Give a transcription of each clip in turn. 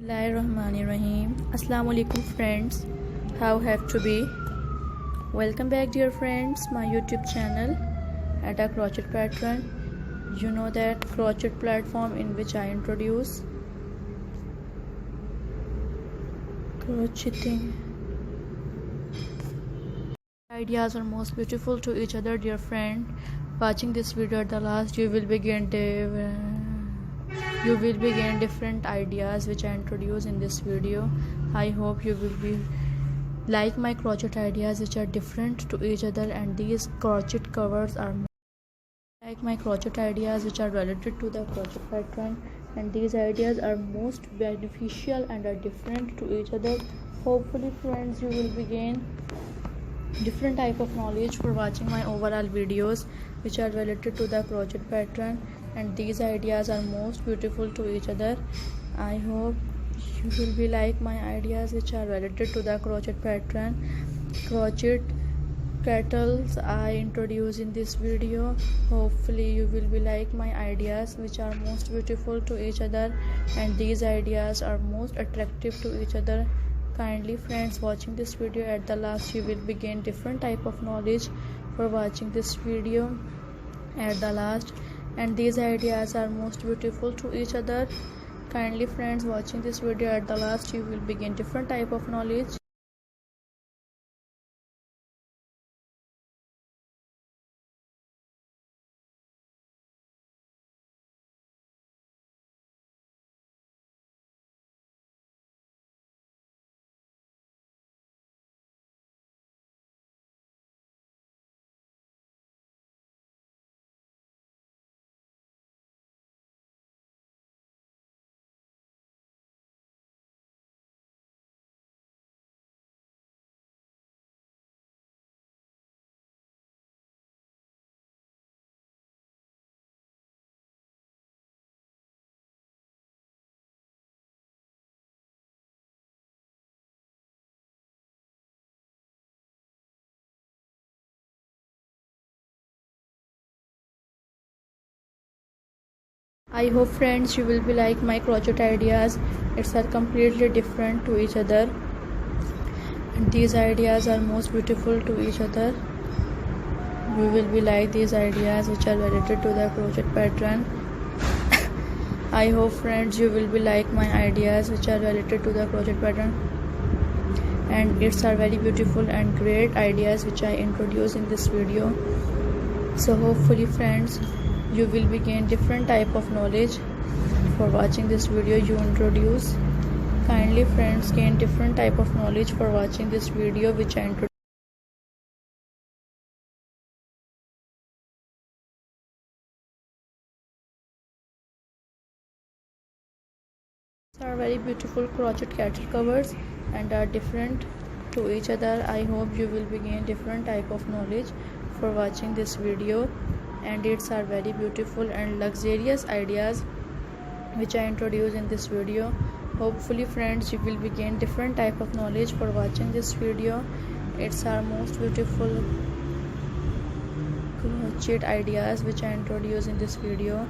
Bismillahirrahmanirrahim. Assalamu alaikum friends. How have to be? Welcome back dear friends my YouTube channel at a crochet pattern. You know that crochet platform in which I introduce crocheting ideas are most beautiful to each other dear friend. Watching this video at the last you will begin different ideas which I introduce in this video. I hope you will be like my crochet ideas which are different to each other, and these crochet covers are like my crochet ideas which are related to the crochet pattern, and these ideas are most beneficial and are different to each other. Hopefully friends you will begin different type of knowledge for watching my overall videos which are related to the crochet pattern, and these ideas are most beautiful to each other. I hope you will be like my ideas which are related to the crochet pattern. Crochet petals I introduce in this video. Hopefully you will be like my ideas which are most beautiful to each other, and these ideas are most attractive to each other. Kindly friends watching this video at the last you will begin different type of knowledge for watching this video at the last, and these ideas are most beautiful to each other. Kindly friends watching this video at the last you will begin different type of knowledge. I hope friends you will be like my crochet ideas. It's are completely different to each other, and these ideas are most beautiful to each other. You will be like these ideas which are related to the crochet pattern. I hope friends you will be like my ideas which are related to the crochet pattern, and it's are very beautiful and great ideas which I introduce in this video. So hopefully friends you will be gain different type of knowledge for watching this video you introduce. Kindly friends gain different type of knowledge for watching this video which I introduce. These are very beautiful crochet cattle covers and are different to each other. I hope you will be gain different type of knowledge for watching this video, and it's are very beautiful and luxurious ideas which I introduce in this video. Hopefully friends you will be gain different type of knowledge for watching this video. It's our most beautiful crochet ideas which I introduce in this video.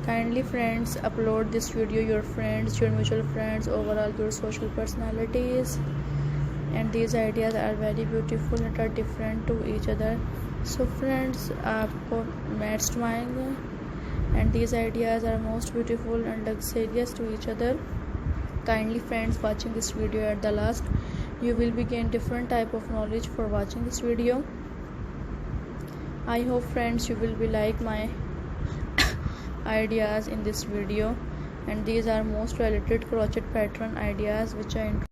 Kindly friends upload this video your friends, your mutual friends, overall your social personalities, and these ideas are very beautiful and are different to each other. So friends आपको matched आएंगे, and these ideas are most beautiful and luxurious to each other. Kindly friends watching this video at the last you will be gain different type of knowledge for watching this video. I hope friends you will be like my ideas in this video, and these are most related crochet pattern ideas which I introduce.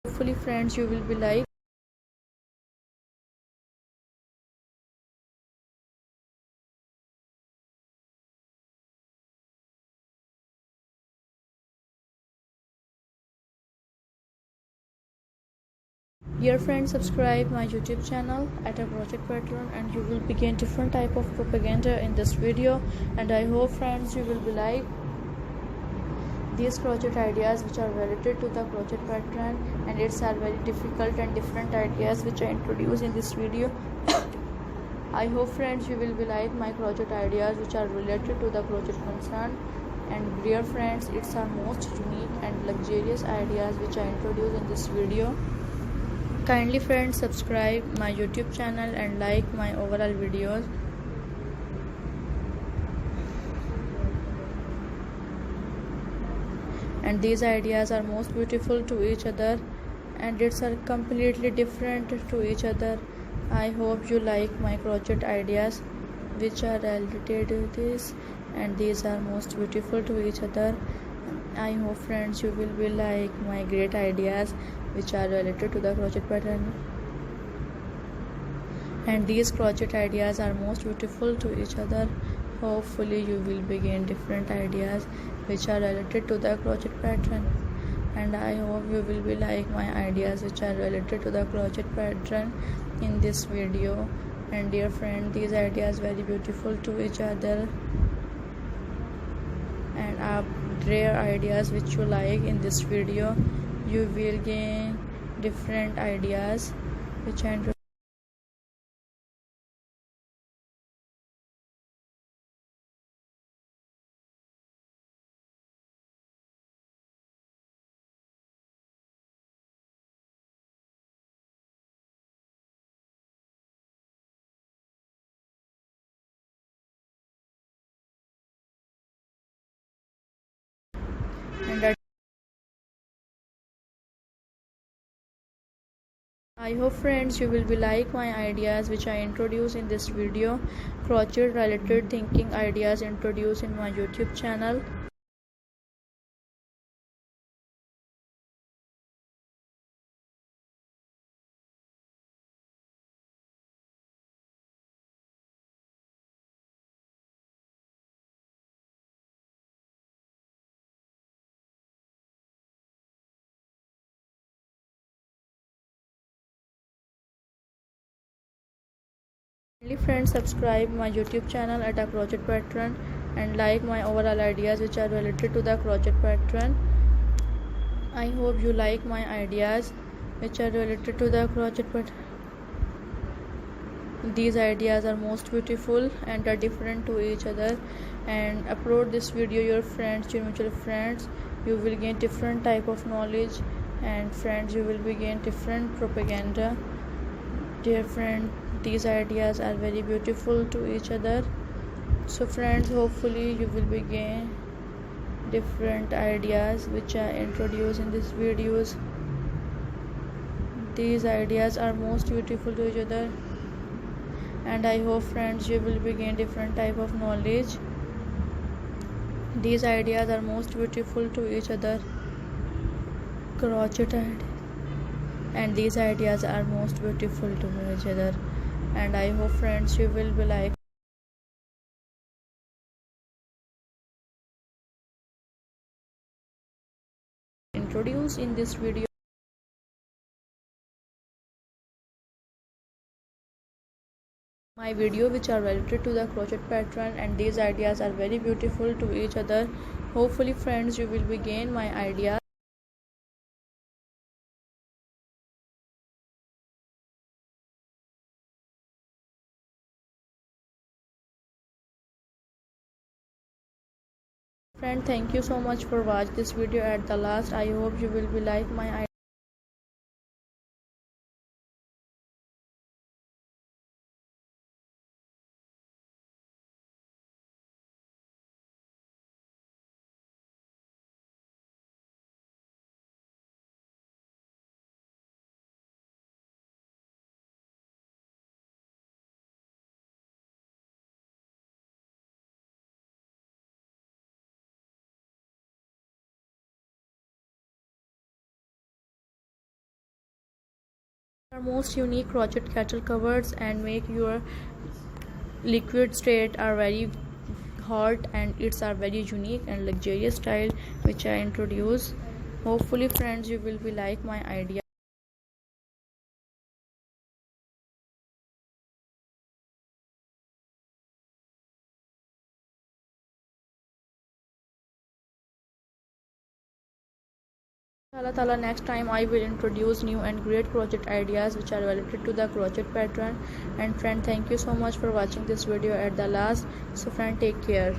Hopefully friends you will be like. Dear friends, subscribe my YouTube channel at a project pattern, and you will begin different type of propaganda in this video. And I hope friends you will be like these crochet ideas which are related to the crochet pattern, and it's are very difficult and different ideas which I introduce in this video. I hope friends you will be like my crochet ideas which are related to the crochet concern. And dear friends, it's our most unique and luxurious ideas which I introduce in this video. Kindly friends, subscribe my YouTube channel and like my overall videos. And these ideas are most beautiful to each other, and it's are completely different to each other. I hope you like my crochet ideas which are related to this, and these are most beautiful to each other. I hope friends you will be like my great ideas which are related to the crochet pattern, and these crochet ideas are most beautiful to each other. Hopefully you will begin different ideas which are related to the crochet pattern, and I hope you will be like my ideas which are related to the crochet pattern in this video. And dear friend, these ideas very beautiful to each other, and are rare ideas which you like in this video. You will gain different ideas which I and I hope friends you will be like my ideas which I introduce in this video, crochet related thinking ideas introduced in my YouTube channel. Kindly friends, subscribe my YouTube channel at a crochet pattern and like my overall ideas which are related to the crochet pattern. I hope you like my ideas which are related to the crochet pattern. These ideas are most beautiful and are different to each other, and upload this video your friends, your mutual friends. You will gain different type of knowledge, and friends you will be gain different propaganda. Dear friend, these ideas are very beautiful to each other. So friends, hopefully you will be gain different ideas which I introduce in these videos. These ideas are most beautiful to each other, and I hope friends you will be gain different type of knowledge. These ideas are most beautiful to each other, crochet ideas, and these ideas are most beautiful to each other, and I hope friends you will be like introduced in this video. My video which are related to the crochet pattern, and these ideas are very beautiful to each other. Hopefully friends you will be gain my ideas. Friend, thank you so much for watch this video at the last. I hope you will be like my ideas. Are most unique crochet kettle covers and make your liquid state are very hot, and it's are very unique and luxurious style which I introduce. Hopefully friends you will be like my idea. Inshallah, next time I will introduce new and great crochet ideas which are related to the crochet pattern. And friend, thank you so much for watching this video at the last. So friend, take care.